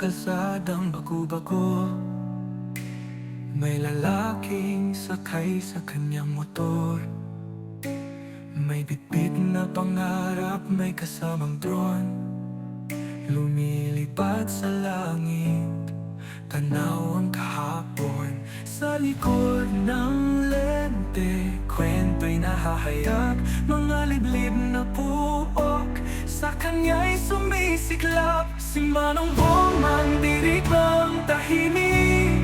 kalsadang baku-bako. May lalaking sakay sa kanyang motor. May bitbit na pangarap, may kasamang drone. Lumilipad sa langit, tanaw ang kahapon. Sa likod ng lente, kwento'y nahahayag, mga liblib na puok. Sa kanya'y sumisiklap, si Manong Bong mandirig ng tahimik.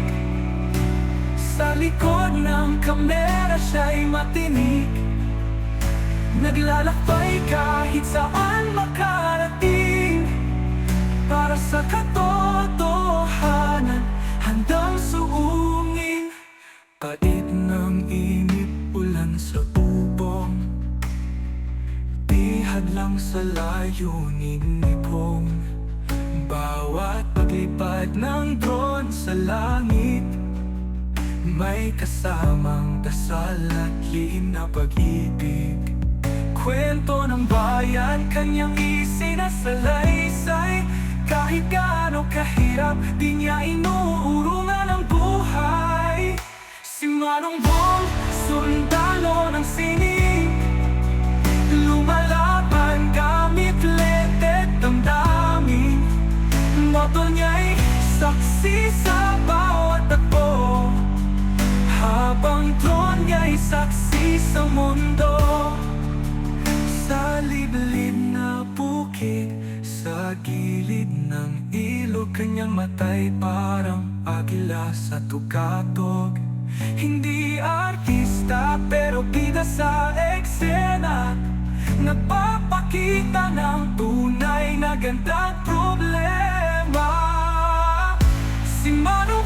Sa likod ng kamera siya'y matinik, naglalakbay kahit saan makarating. Para sa katotohanan, handang suungin. Pait ng init, ulan sa bubong, di hadlang sa layunin ni Pong. Bawat paglipad ng drone sa langit, may kasamang dasal at lihim na pag-ibig. Kwento ng bayan, kanyang isinasalaysay. Kahit gaano kahirap, di niya inuurungan ang buhay. Si Manong Bong, sundalo ng sining, lumalaban gamit letet damdamin. Motor niya'y saksi sa bawat takbo, habang drone niya'y saksi sa mundo. Sa liblib na bukid, sa gilid ng ilog, kanyang matay parang agila sa tugatog. Hindi artista pero bida sa eksena, nagpapakita ng tunay na gandang problema. Si Manong